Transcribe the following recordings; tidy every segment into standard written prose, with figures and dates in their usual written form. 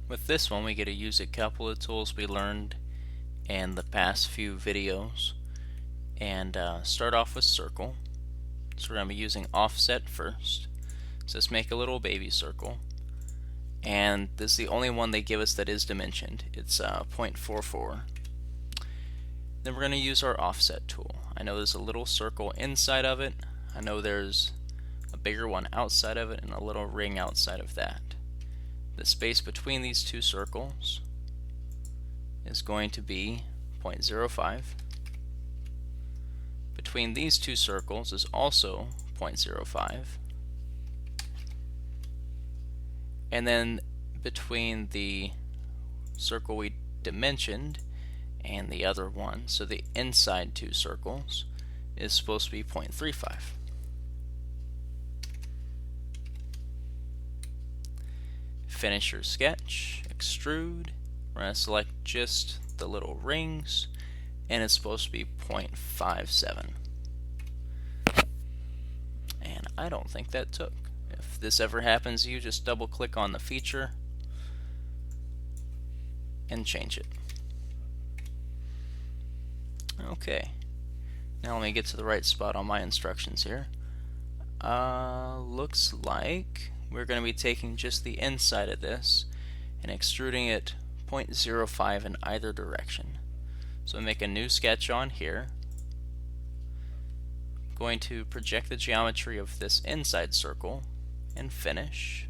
With this one, we get to use a couple of tools we learned in the past few videos, and start off with circle. So we're going to be using offset first. So let's make a little baby circle, and this is the only one they give us that is dimensioned. It's 0.44. Then we're going to use our offset tool. I know there's a little circle inside of it. I know there's a bigger one outside of it and a little ring outside of that. The space between these two circles is going to be 0.05. Between these two circles is also 0.05. And then between the circle we dimensioned and the other one, so the inside two circles, is supposed to be 0.35. Finish your sketch, extrude. We're going to select just the little rings, and it's supposed to be 0.57. And I don't think that took. If this ever happens to you, just double click on the feature and change it. Okay, now let me get to the right spot on my instructions here. Looks like we're going to be taking just the inside of this and extruding it 0.05 in either direction. So make a new sketch on here. I'm going to project the geometry of this inside circle and finish,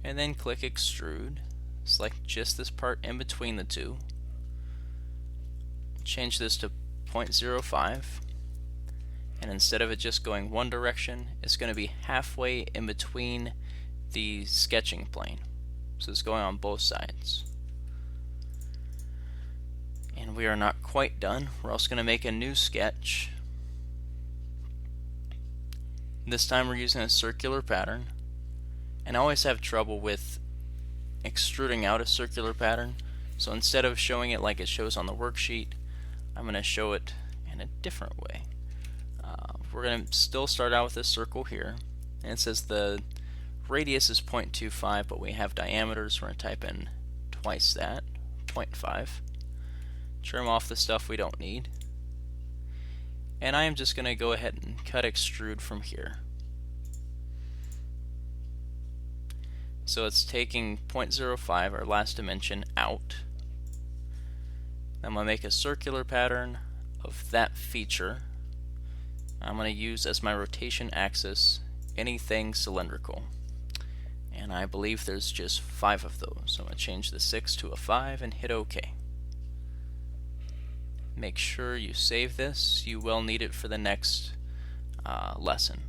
and then click extrude. Select just this part in between the two. Change this to 0.05, and instead of it just going one direction, it's going to be halfway in between the sketching plane. So it's going on both sides. And we are not quite done. We're also going to make a new sketch. This time we're using a circular pattern, and I always have trouble with extruding out a circular pattern, so instead of showing it like it shows on the worksheet, I'm going to show it in a different way. We're going to still start out with this circle here, and it says the radius is 0.25, but we have diameters. We're going to type in twice that, 0.5. Trim off the stuff we don't need, and I am just going to go ahead and cut extrude from here. So it's taking 0.05, our last dimension, out. I'm going to make a circular pattern of that feature. I'm going to use as my rotation axis anything cylindrical. And I believe there's just 5 of those. So I'm going to change the 6 to a 5 and hit OK. Make sure you save this. You will need it for the next lesson.